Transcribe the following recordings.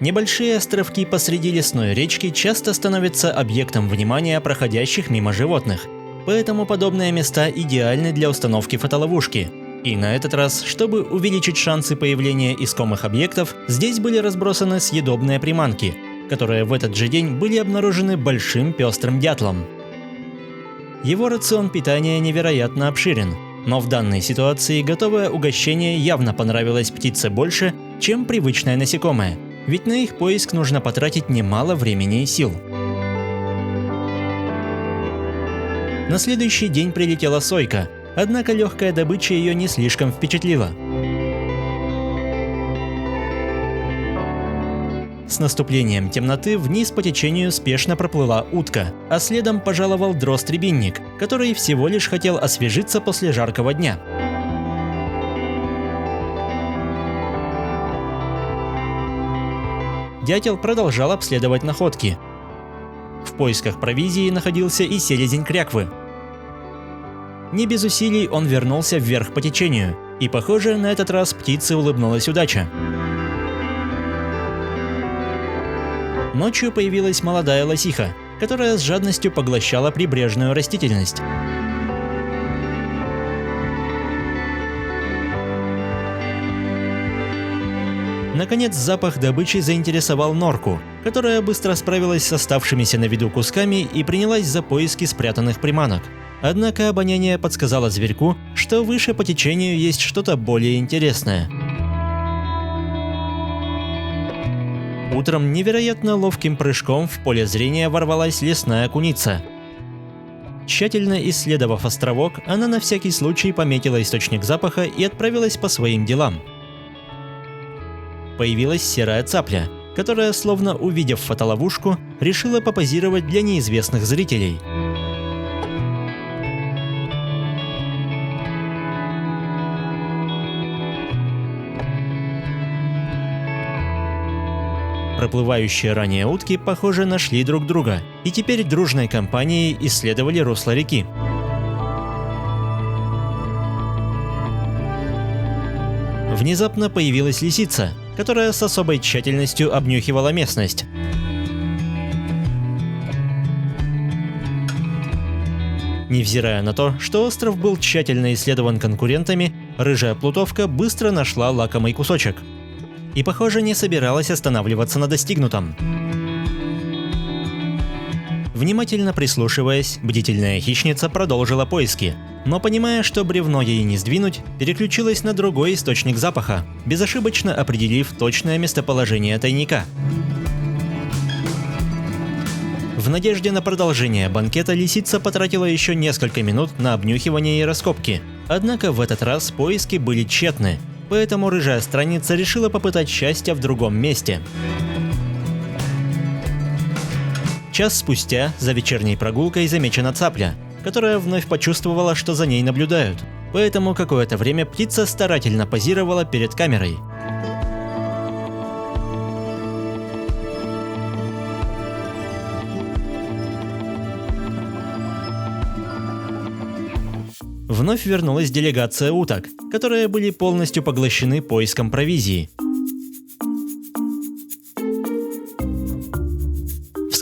Небольшие островки посреди лесной речки часто становятся объектом внимания проходящих мимо животных, поэтому подобные места идеальны для установки фотоловушки. И на этот раз, чтобы увеличить шансы появления искомых объектов, здесь были разбросаны съедобные приманки, которые в этот же день были обнаружены большим пестрым дятлом. Его рацион питания невероятно обширен, но в данной ситуации готовое угощение явно понравилось птице больше, чем привычное насекомое, ведь на их поиск нужно потратить немало времени и сил. На следующий день прилетела сойка, однако легкая добыча ее не слишком впечатлила. С наступлением темноты вниз по течению спешно проплыла утка, а следом пожаловал дрозд-рябинник, который всего лишь хотел освежиться после жаркого дня. Дятел продолжал обследовать находки. В поисках провизии находился и селезень кряквы. Не без усилий он вернулся вверх по течению, и, похоже, на этот раз птице улыбнулась удача. Ночью появилась молодая лосиха, которая с жадностью поглощала прибрежную растительность. Наконец, запах добычи заинтересовал норку, которая быстро справилась с оставшимися на виду кусками и принялась за поиски спрятанных приманок. Однако обоняние подсказало зверьку, что выше по течению есть что-то более интересное. Утром невероятно ловким прыжком в поле зрения ворвалась лесная куница. Тщательно исследовав островок, она на всякий случай пометила источник запаха и отправилась по своим делам. Появилась серая цапля, которая, словно увидев фотоловушку, решила попозировать для неизвестных зрителей. Проплывающие ранее утки, похоже, нашли друг друга, и теперь дружной компанией исследовали русло реки. Внезапно появилась лисица, которая с особой тщательностью обнюхивала местность. Невзирая на то, что остров был тщательно исследован конкурентами, рыжая плутовка быстро нашла лакомый кусочек. И, похоже, не собиралась останавливаться на достигнутом. Внимательно прислушиваясь, бдительная хищница продолжила поиски, но, понимая, что бревно ей не сдвинуть, переключилась на другой источник запаха, безошибочно определив точное местоположение тайника. В надежде на продолжение банкета лисица потратила еще несколько минут на обнюхивание и раскопки, однако в этот раз поиски были тщетны. Поэтому рыжая странница решила попытать счастья в другом месте. Час спустя за вечерней прогулкой замечена цапля, которая вновь почувствовала, что за ней наблюдают. Поэтому какое-то время птица старательно позировала перед камерой. Вновь вернулась делегация уток, которые были полностью поглощены поиском провизии.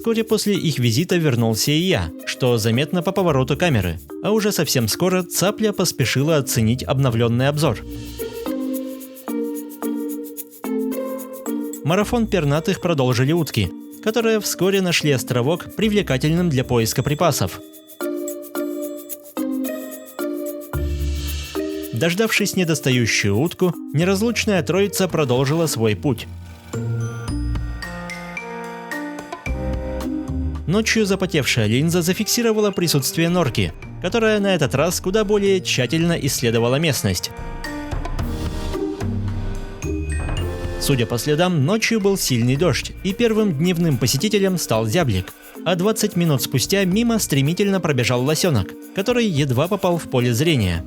Вскоре после их визита вернулся и я, что заметно по повороту камеры, а уже совсем скоро цапля поспешила оценить обновленный обзор. Марафон пернатых продолжили утки, которые вскоре нашли островок привлекательным для поиска припасов. Дождавшись недостающую утку, неразлучная троица продолжила свой путь. Ночью запотевшая линза зафиксировала присутствие норки, которая на этот раз куда более тщательно исследовала местность. Судя по следам, ночью был сильный дождь, и первым дневным посетителем стал зяблик, а 20 минут спустя мимо стремительно пробежал лосенок, который едва попал в поле зрения.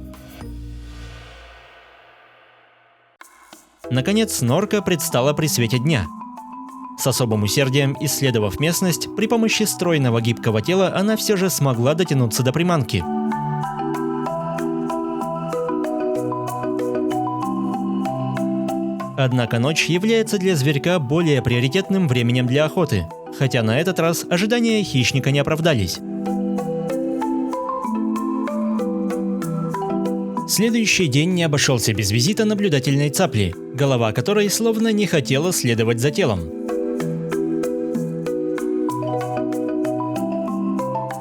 Наконец, норка предстала при свете дня. С особым усердием исследовав местность, при помощи стройного гибкого тела она все же смогла дотянуться до приманки. Однако ночь является для зверька более приоритетным временем для охоты, хотя на этот раз ожидания хищника не оправдались. Следующий день не обошелся без визита наблюдательной цапли, голова которой словно не хотела следовать за телом.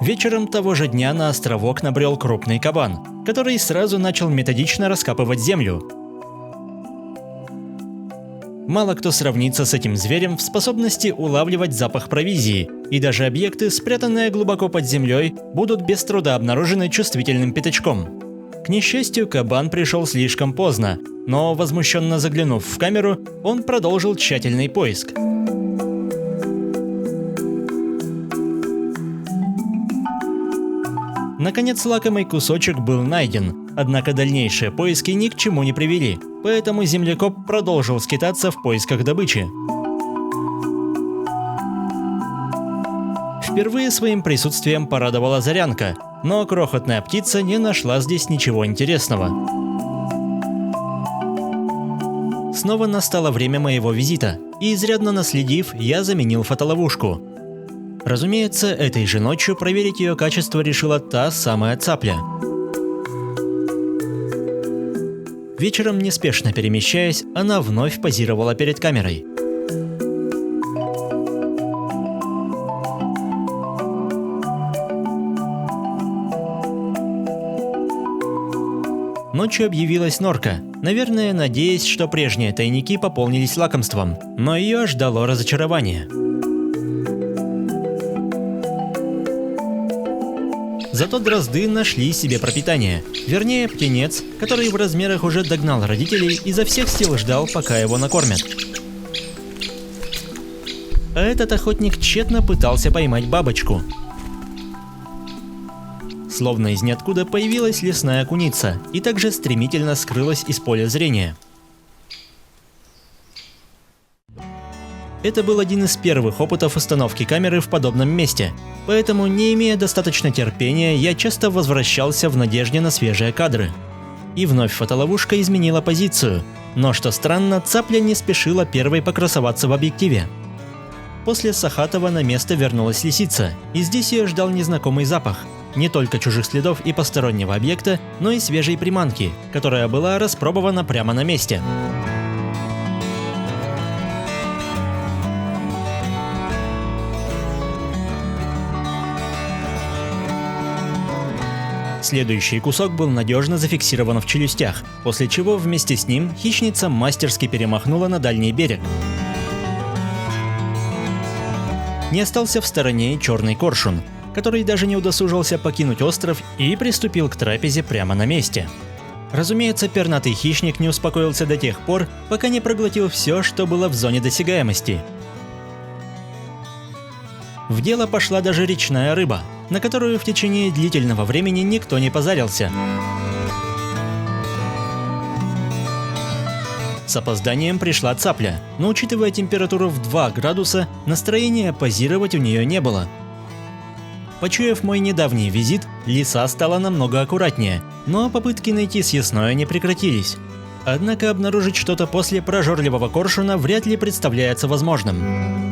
Вечером того же дня на островок набрел крупный кабан, который сразу начал методично раскапывать землю. Мало кто сравнится с этим зверем в способности улавливать запах провизии, и даже объекты, спрятанные глубоко под землей, будут без труда обнаружены чувствительным пятачком. К несчастью, кабан пришел слишком поздно, но, возмущенно заглянув в камеру, он продолжил тщательный поиск. Наконец, лакомый кусочек был найден, однако дальнейшие поиски ни к чему не привели, поэтому землекоп продолжил скитаться в поисках добычи. Впервые своим присутствием порадовала Зарянка, но крохотная птица не нашла здесь ничего интересного. Снова настало время моего визита, и изрядно наследив, я заменил фотоловушку. Разумеется, этой же ночью проверить ее качество решила та самая цапля. Вечером, неспешно перемещаясь, она вновь позировала перед камерой. Ночью объявилась норка, наверное, надеясь, что прежние тайники пополнились лакомством, но ее ждало разочарование. Зато дрозды нашли себе пропитание, вернее, птенец, который в размерах уже догнал родителей, изо всех сил ждал, пока его накормят. А этот охотник тщетно пытался поймать бабочку. Словно из ниоткуда появилась лесная куница и также стремительно скрылась из поля зрения. Это был один из первых опытов установки камеры в подобном месте, поэтому, не имея достаточно терпения, я часто возвращался в надежде на свежие кадры. И вновь фотоловушка изменила позицию, но, что странно, цапля не спешила первой покрасоваться в объективе. После Сахатова на место вернулась лисица, и здесь ее ждал незнакомый запах. Не только чужих следов и постороннего объекта, но и свежей приманки, которая была распробована прямо на месте. Следующий кусок был надежно зафиксирован в челюстях, после чего вместе с ним хищница мастерски перемахнула на дальний берег. Не остался в стороне и черный коршун, который даже не удосужился покинуть остров и приступил к трапезе прямо на месте. Разумеется, пернатый хищник не успокоился до тех пор, пока не проглотил все, что было в зоне досягаемости. В дело пошла даже речная рыба, на которую в течение длительного времени никто не позарился. С опозданием пришла цапля, но, учитывая температуру в 2 градуса, настроения позировать у нее не было. Почуяв мой недавний визит, лиса стала намного аккуратнее, но попытки найти съестное не прекратились. Однако обнаружить что-то после прожорливого коршуна вряд ли представляется возможным.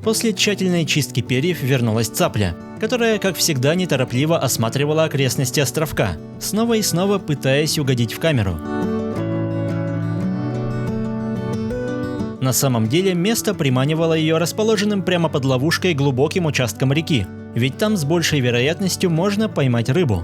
После тщательной чистки перьев вернулась цапля, которая, как всегда, неторопливо осматривала окрестности островка, снова и снова пытаясь угодить в камеру. На самом деле, место приманивало ее расположенным прямо под ловушкой глубоким участком реки, ведь там с большей вероятностью можно поймать рыбу.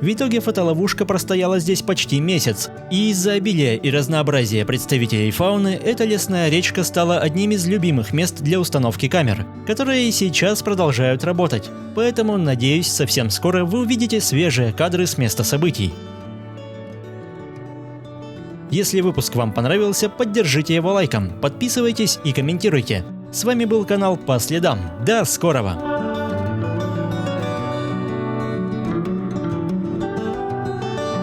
В итоге фотоловушка простояла здесь почти месяц, и из-за обилия и разнообразия представителей фауны эта лесная речка стала одним из любимых мест для установки камер, которые и сейчас продолжают работать, поэтому, надеюсь, совсем скоро вы увидите свежие кадры с места событий. Если выпуск вам понравился, поддержите его лайком, подписывайтесь и комментируйте. С вами был канал По Следам. До скорого!